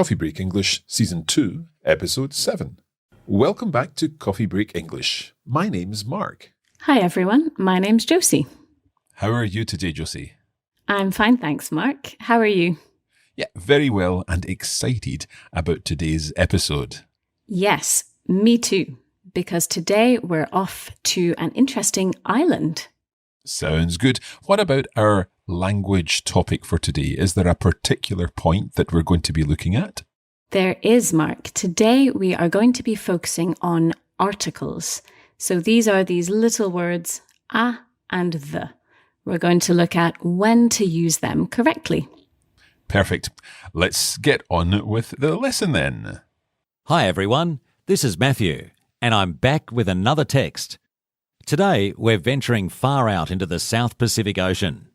Coffee Break English Season 2, Episode 7. Welcome back to Coffee Break English. My name's Mark. Hi everyone, my name's Josie. How are you today, Josie? I'm fine, thanks, Mark. How are you? Yeah, very well and excited about today's episode. Yes, me too, because today we're off to an interesting island. Sounds good. What about our language topic for today? Is there a particular point that we're going to be looking at? There is, Mark. Today we are going to be focusing on articles. So these are these little words, a and the. We're going to look at when to use them correctly. Perfect. Let's get on with the lesson then. Hi everyone, this is Matthew, and I'm back with another text. Today, we're venturing far out into the South Pacific Ocean.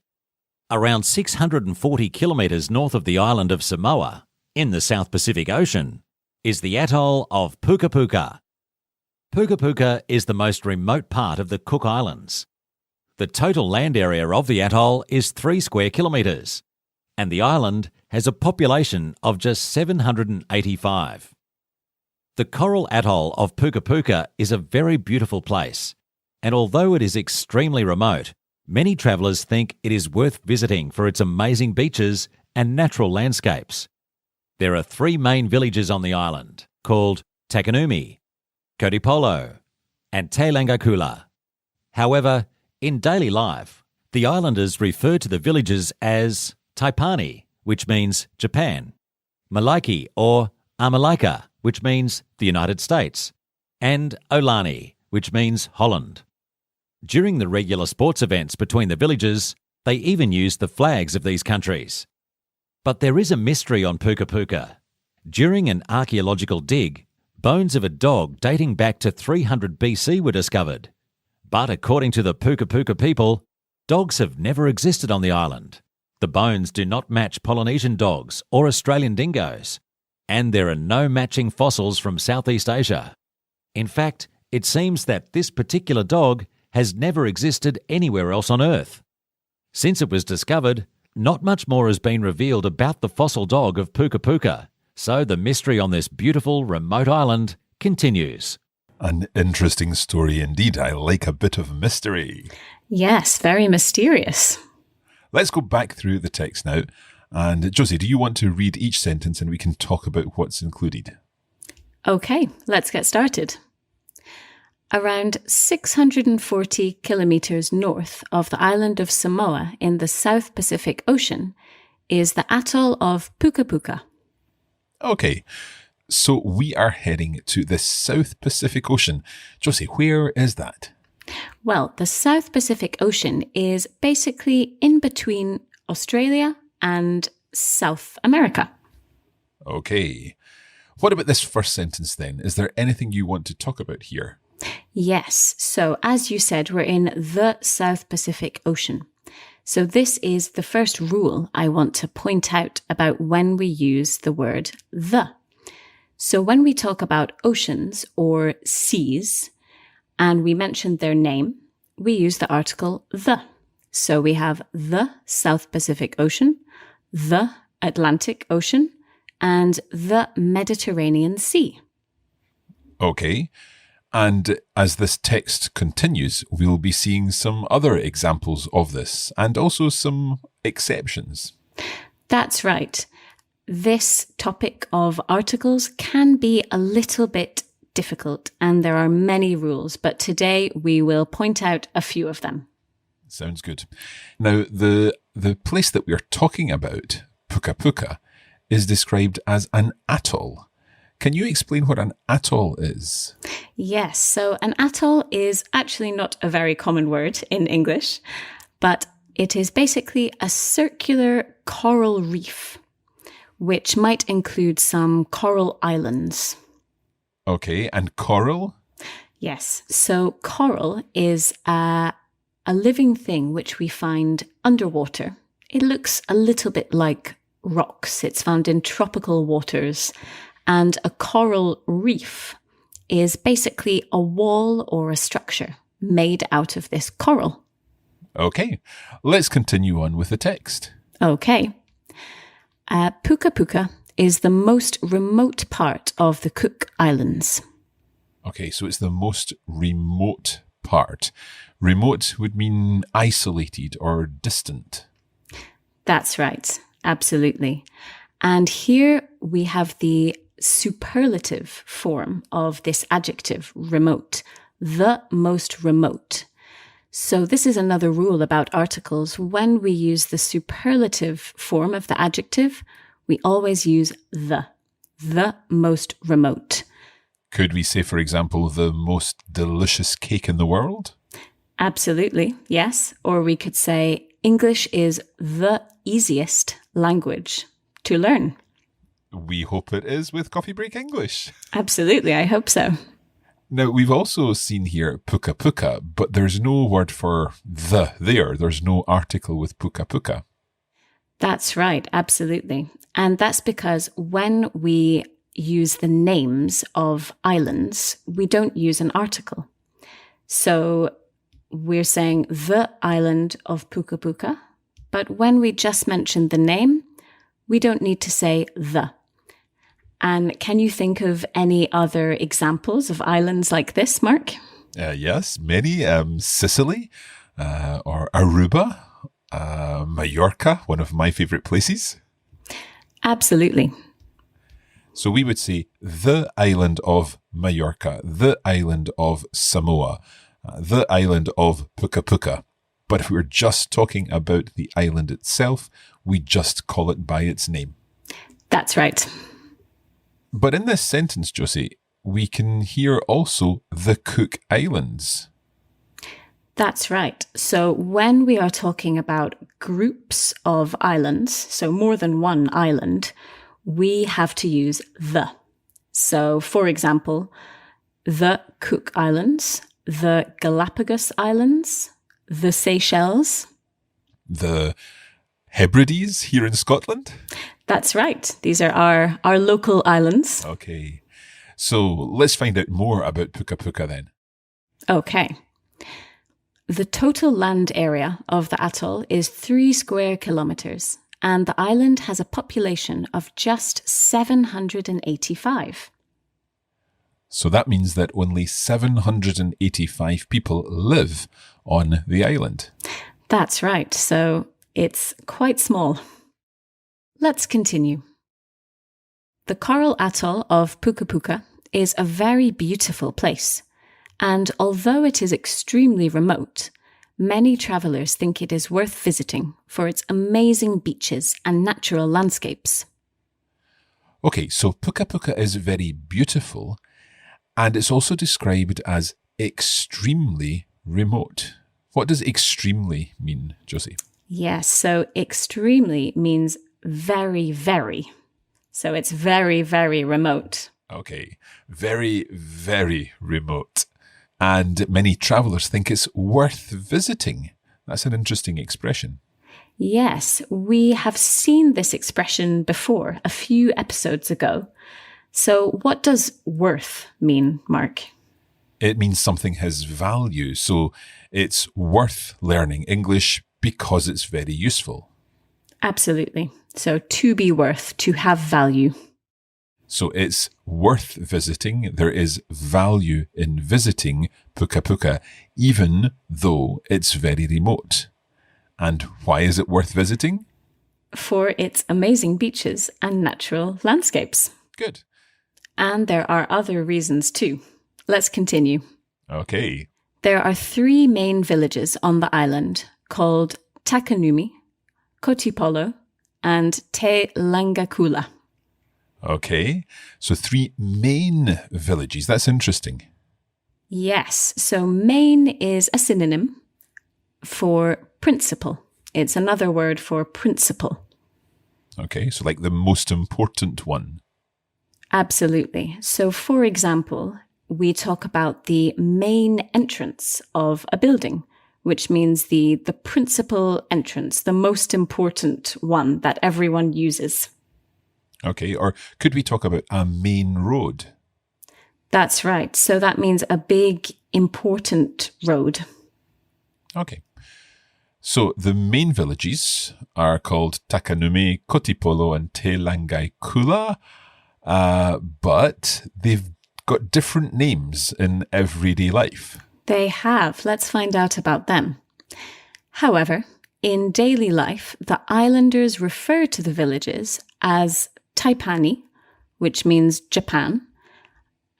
Around 640 kilometres north of the island of Samoa, in the South Pacific Ocean, is the atoll of Puka Puka. Puka Puka is the most remote part of the Cook Islands. The total land area of the atoll is 3 square kilometres, and the island has a population of just 785. The coral atoll of Puka Puka is a very beautiful place. And although it is extremely remote, many travellers think it is worth visiting for its amazing beaches and natural landscapes. There are 3 main villages on the island, called Takanumi, Kodipolo, and Te Langakula. However, in daily life, the islanders refer to the villages as Taipani, which means Japan, Malaiki or America, which means the United States, and Olani, which means Holland. During the regular sports events between the villages, they even use the flags of these countries. But there is a mystery on Puka Puka. During an archaeological dig, bones of a dog dating back to 300 BC were discovered. But according to the Puka Puka people, dogs have never existed on the island. The bones do not match Polynesian dogs or Australian dingoes, and there are no matching fossils from Southeast Asia. In fact, it seems that this particular dog has never existed anywhere else on Earth. Since it was discovered, not much more has been revealed about the fossil dog of Puka Puka, so the mystery on this beautiful remote island continues. An interesting story indeed. I like a bit of mystery. Yes, very mysterious. Let's go back through the text now. And Josie, do you want to read each sentence and we can talk about what's included? Okay, let's get started. Around 640 kilometres north of the island of Samoa in the South Pacific Ocean is the atoll of Puka Puka. Okay, so we are heading to the South Pacific Ocean. Josie, where is that? Well, the South Pacific Ocean is basically in between Australia and South America. Okay. What about this first sentence then? Is there anything you want to talk about here? Yes. So as you said, we're in the South Pacific Ocean. So this is the first rule I want to point out about when we use the word the. So when we talk about oceans or seas, and we mention their name, we use the article the. So we have the South Pacific Ocean, the Atlantic Ocean, and the Mediterranean Sea. Okay. And as this text continues, we'll be seeing some other examples of this and also some exceptions. That's right. This topic of articles can be a little bit difficult and there are many rules, but today we will point out a few of them. Sounds good. Now, the place that we're talking about, Puka Puka, is described as an atoll. Can you explain what an atoll is? Yes, so an atoll is actually not a very common word in English, but it is basically a circular coral reef, which might include some coral islands. Okay, and coral? Yes, so coral is a living thing which we find underwater. It looks a little bit like rocks. It's found in tropical waters. And a coral reef is basically a wall or a structure made out of this coral. Okay, let's continue on with the text. Okay. Puka Puka is the most remote part of the Cook Islands. Okay, so it's the most remote part. Remote would mean isolated or distant. That's right. Absolutely. And here we have the superlative form of this adjective, remote, the most remote. So this is another rule about articles. When we use the superlative form of the adjective, we always use the most remote. Could we say, for example, the most delicious cake in the world? Absolutely, yes. Or we could say English is the easiest language to learn. We hope it is with Coffee Break English. Absolutely, I hope so. Now, we've also seen here puka puka, but there's no word for the there. There's no article with puka puka. That's right, absolutely. And that's because when we use the names of islands, we don't use an article. So we're saying the island of Puka Puka, but when we just mention the name, we don't need to say the. And can you think of any other examples of islands like this, Mark? Yes, many. Sicily or Aruba, Mallorca, one of my favorite places. Absolutely. So we would say the island of Mallorca, the island of Samoa, the island of Puka Puka. But if we're just talking about the island itself, we just call it by its name. That's right. But in this sentence, Josie, we can hear also the Cook Islands. That's right. So when we are talking about groups of islands, so more than one island, we have to use the. So, for example, the Cook Islands, the Galapagos Islands, the Seychelles. The Hebrides here in Scotland? That's right. These are our local islands. Okay. So let's find out more about Puka Puka then. Okay. The total land area of the atoll is 3 square kilometers, and the island has a population of just 785. So that means that only 785 people live on the island. That's right. So it's quite small. Let's continue. The coral atoll of Puka Puka is a very beautiful place. And although it is extremely remote, many travellers think it is worth visiting for its amazing beaches and natural landscapes. Okay, so Puka Puka is very beautiful, and it's also described as extremely remote. What does extremely mean, Josie? Yes, so extremely means very, very. So it's very, very remote. Okay, very, very remote. And many travellers think it's worth visiting. That's an interesting expression. Yes, we have seen this expression before, a few episodes ago. So what does worth mean, Mark? It means something has value. So it's worth learning English because it's very useful. Absolutely. So to be worth, to have value. So it's worth visiting. There is value in visiting Puka Puka, even though it's very remote. And why is it worth visiting? For its amazing beaches and natural landscapes. Good. And there are other reasons too. Let's continue. Okay. There are 3 main villages on the island called Takanumi, Kotipolo, and Te Langakula. Okay. So 3 main villages. That's interesting. Yes. So main is a synonym for principal. It's another word for principal. Okay. So like the most important one. Absolutely. So for example, we talk about the main entrance of a building, which means the principal entrance, the most important one that everyone uses. Okay. Or could we talk about a main road? That's right. So that means a big, important road. Okay. So the main villages are called Takanume, Kotipolo, and Te Langai Kula, but they've got different names in everyday life. They have. Let's find out about them. However, in daily life, the islanders refer to the villages as Taipani, which means Japan,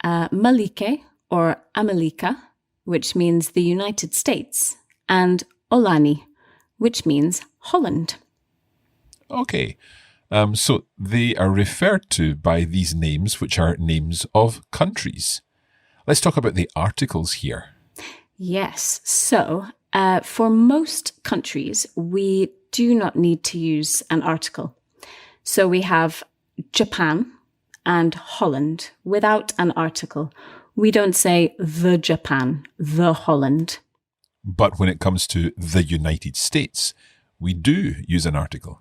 Malike or America, which means the United States, and Olani, which means Holland. Okay, so they are referred to by these names, which are names of countries. Let's talk about the articles here. Yes, so for most countries, we do not need to use an article. So we have Japan and Holland without an article. We don't say the Japan, the Holland. But when it comes to the United States, we do use an article.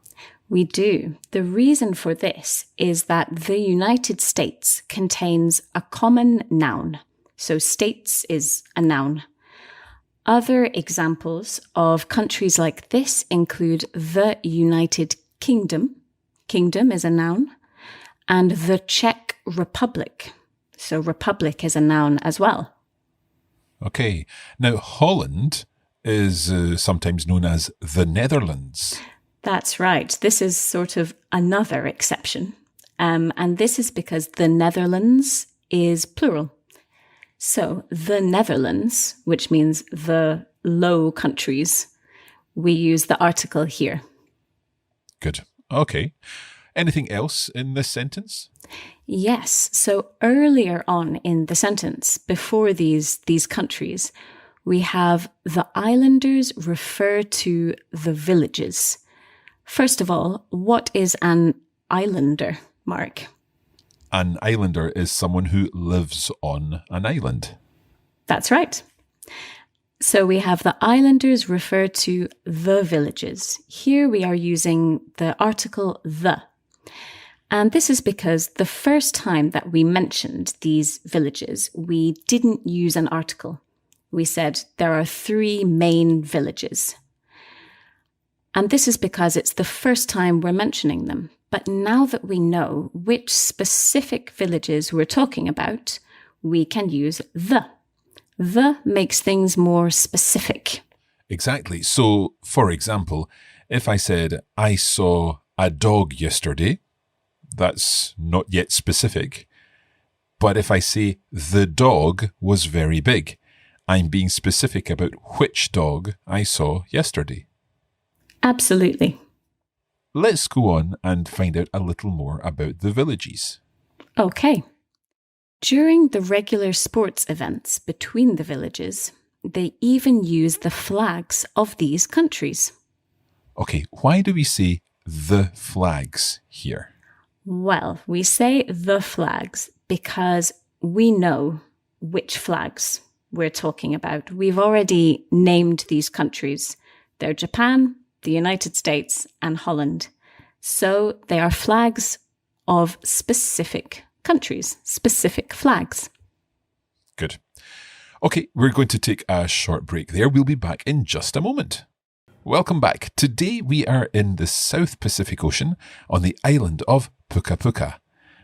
We do. The reason for this is that the United States contains a common noun. So states is a noun. Other examples of countries like this include the United Kingdom. Kingdom is a noun. And the Czech Republic. So republic is a noun as well. Okay. Now, Holland is sometimes known as the Netherlands. That's right. This is sort of another exception. And this is because the Netherlands is plural. So the Netherlands, which means the Low Countries, we use the article here. Good. Okay. Anything else in this sentence? Yes. So earlier on in the sentence, before these countries, we have the islanders refer to the villages. First of all, what is an islander, Mark? An islander is someone who lives on an island. That's right. So we have the islanders refer to the villages. Here we are using the article the. And this is because the first time that we mentioned these villages, we didn't use an article. We said there are 3 main villages. And this is because it's the first time we're mentioning them. But now that we know which specific villages we're talking about, we can use the. The makes things more specific. Exactly. So, for example, if I said, I saw a dog yesterday, that's not yet specific. But if I say, the dog was very big, I'm being specific about which dog I saw yesterday. Absolutely. Let's go on and find out a little more about the villages. Okay. During the regular sports events between the villages, they even use the flags of these countries. Okay, why do we say the flags here? Well, we say the flags because we know which flags we're talking about. We've already named these countries. They're Japan, the United States, and Holland. So they are flags of specific countries, specific flags. Good. Okay, we're going to take a short break there. We'll be back in just a moment. Welcome back. Today we are in the South Pacific Ocean on the island of Puka Puka.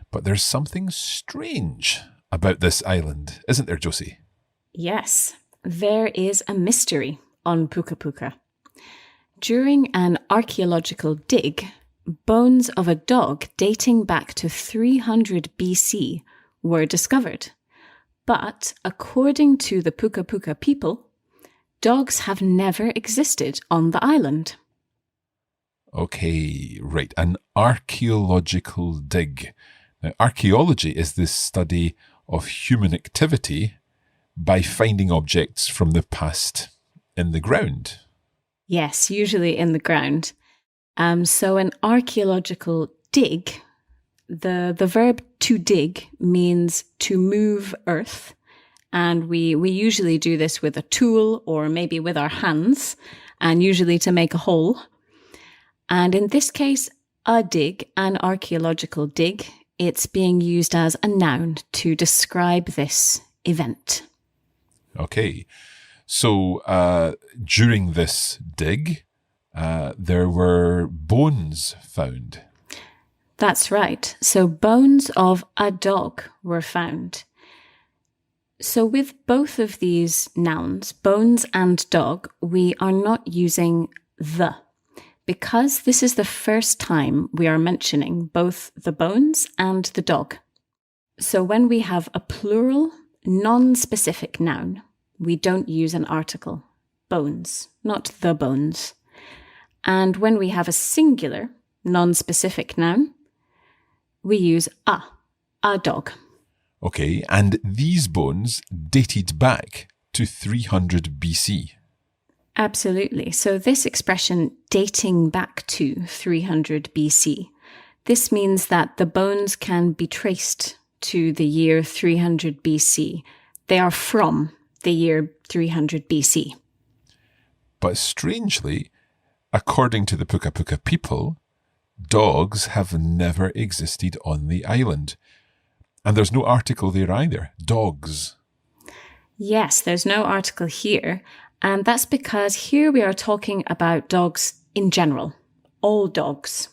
But there's something strange about this island, isn't there, Josie? Yes, there is a mystery on Puka Puka. During an archaeological dig, bones of a dog dating back to 300 BC were discovered. But according to the Puka Puka people, dogs have never existed on the island. Okay, right. An archaeological dig. Now, archaeology is the study of human activity by finding objects from the past in the ground. Yes, usually in the ground. So an archaeological dig, the verb to dig means to move earth. And we usually do this with a tool or maybe with our hands, and usually to make a hole. And in this case, a dig, an archaeological dig, it's being used as a noun to describe this event. Okay. So during this dig, there were bones found. That's right. So bones of a dog were found. So with both of these nouns, bones and dog, we are not using the, because this is the first time we are mentioning both the bones and the dog. So when we have a plural, non-specific noun, we don't use an article, bones, not the bones. And when we have a singular, non-specific noun, we use a dog. Okay, and these bones dated back to 300 BC. Absolutely. So this expression, dating back to 300 BC, this means that the bones can be traced to the year 300 BC. They are from the year 300 BC. But strangely, according to the Puka Puka people, dogs have never existed on the island. And there's no article there either. Dogs. Yes, there's no article here. And that's because here we are talking about dogs in general. All dogs,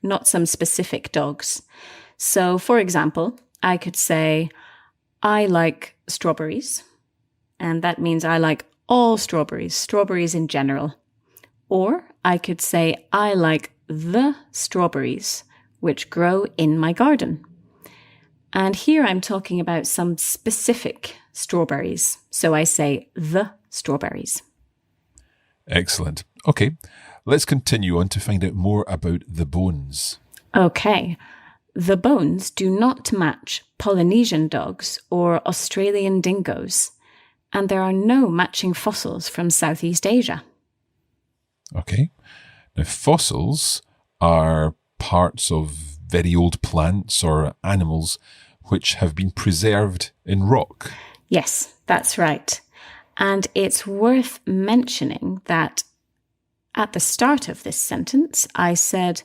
not some specific dogs. So, for example, I could say, I like strawberries. And that means I like all strawberries in general. Or I could say, I like the strawberries which grow in my garden. And here I'm talking about some specific strawberries. So I say the strawberries. Excellent. Okay, let's continue on to find out more about the bones. Okay. The bones do not match Polynesian dogs or Australian dingoes. And there are no matching fossils from Southeast Asia. Okay. Now, fossils are parts of very old plants or animals which have been preserved in rock. Yes, that's right. And it's worth mentioning that at the start of this sentence, I said,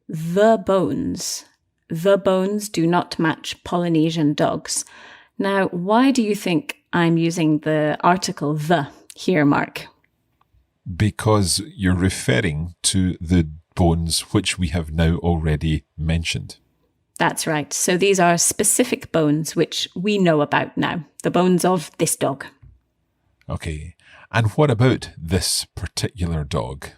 the bones. The bones do not match Polynesian dogs. Now, why do you think I'm using the article the here, Mark? Because you're referring to the bones which we have now already mentioned. That's right. So these are specific bones which we know about now, the bones of this dog. Okay. And what about this particular dog?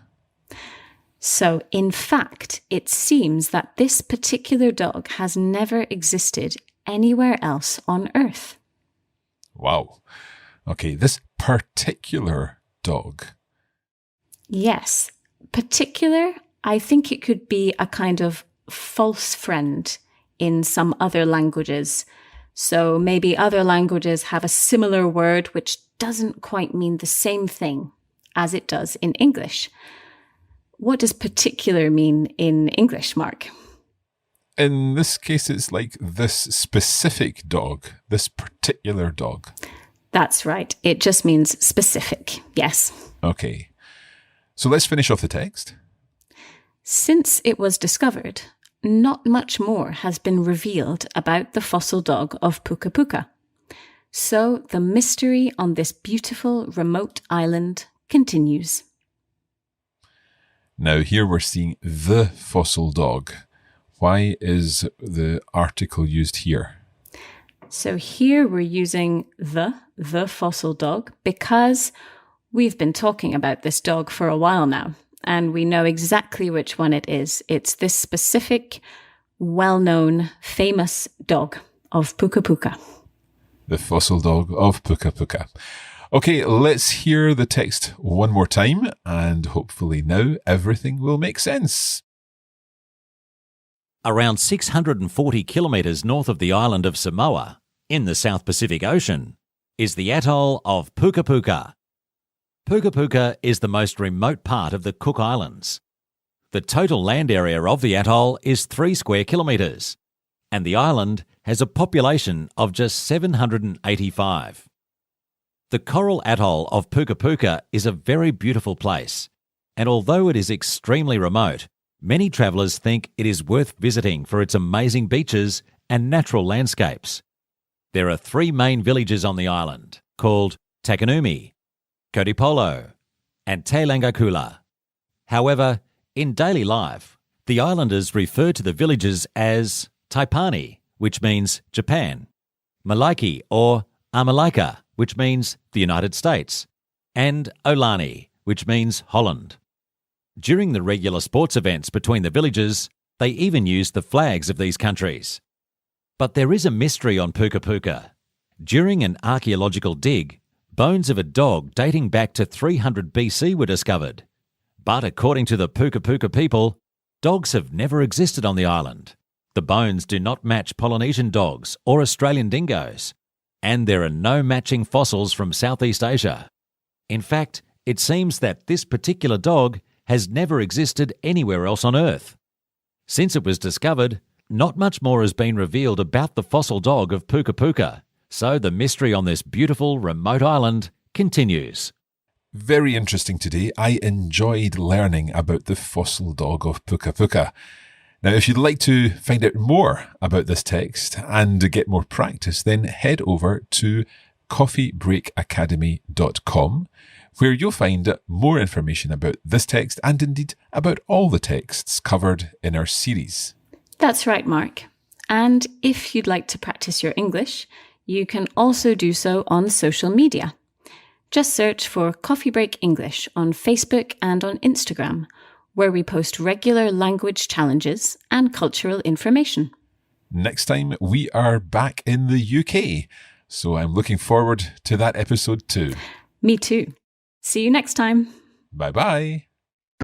So, in fact, it seems that this particular dog has never existed anywhere else on Earth. Wow. Okay, this particular dog. Yes. Particular, I think it could be a kind of false friend in some other languages. So maybe other languages have a similar word which doesn't quite mean the same thing as it does in English. What does particular mean in English, Mark? In this case, it's like this specific dog, this particular dog. That's right. It just means specific. Yes. Okay. So let's finish off the text. Since it was discovered, not much more has been revealed about the fossil dog of Puka Puka. So the mystery on this beautiful remote island continues. Now here we're seeing the fossil dog. Why is the article used here? So here we're using the fossil dog because we've been talking about this dog for a while now, and we know exactly which one it is. It's this specific, well-known, famous dog of Puka Puka. The fossil dog of Puka Puka. Okay, let's hear the text one more time, and hopefully now everything will make sense. Around 640 kilometres north of the island of Samoa, in the South Pacific Ocean, is the atoll of Puka Puka. Puka Puka is the most remote part of the Cook Islands. The total land area of the atoll is 3 square kilometres, and the island has a population of just 785. The coral atoll of Puka Puka is a very beautiful place, and although it is extremely remote, many travellers think it is worth visiting for its amazing beaches and natural landscapes. There are 3 main villages on the island, called Takanumi, Kodipolo, and Te Langakula. However, in daily life, the islanders refer to the villages as Taipani, which means Japan, Malaiki or Amalika, which means the United States, and Olani, which means Holland. During the regular sports events between the villages, they even use the flags of these countries. But there is a mystery on Puka Puka. During an archaeological dig, bones of a dog dating back to 300 BC were discovered. But according to the Puka Puka people, dogs have never existed on the island. The bones do not match Polynesian dogs or Australian dingoes, and there are no matching fossils from Southeast Asia. In fact, it seems that this particular dog has never existed anywhere else on Earth. Since it was discovered, not much more has been revealed about the fossil dog of Puka Puka, so the mystery on this beautiful remote island continues. Very interesting today. I enjoyed learning about the fossil dog of Puka Puka. Now, if you'd like to find out more about this text and get more practice, then head over to coffeebreakacademy.com, where you'll find more information about this text and indeed about all the texts covered in our series. That's right, Mark. And if you'd like to practice your English, you can also do so on social media. Just search for Coffee Break English on Facebook and on Instagram, where we post regular language challenges and cultural information. Next time, we are back in the UK, so I'm looking forward to that episode too. Me too. See you next time. Bye-bye.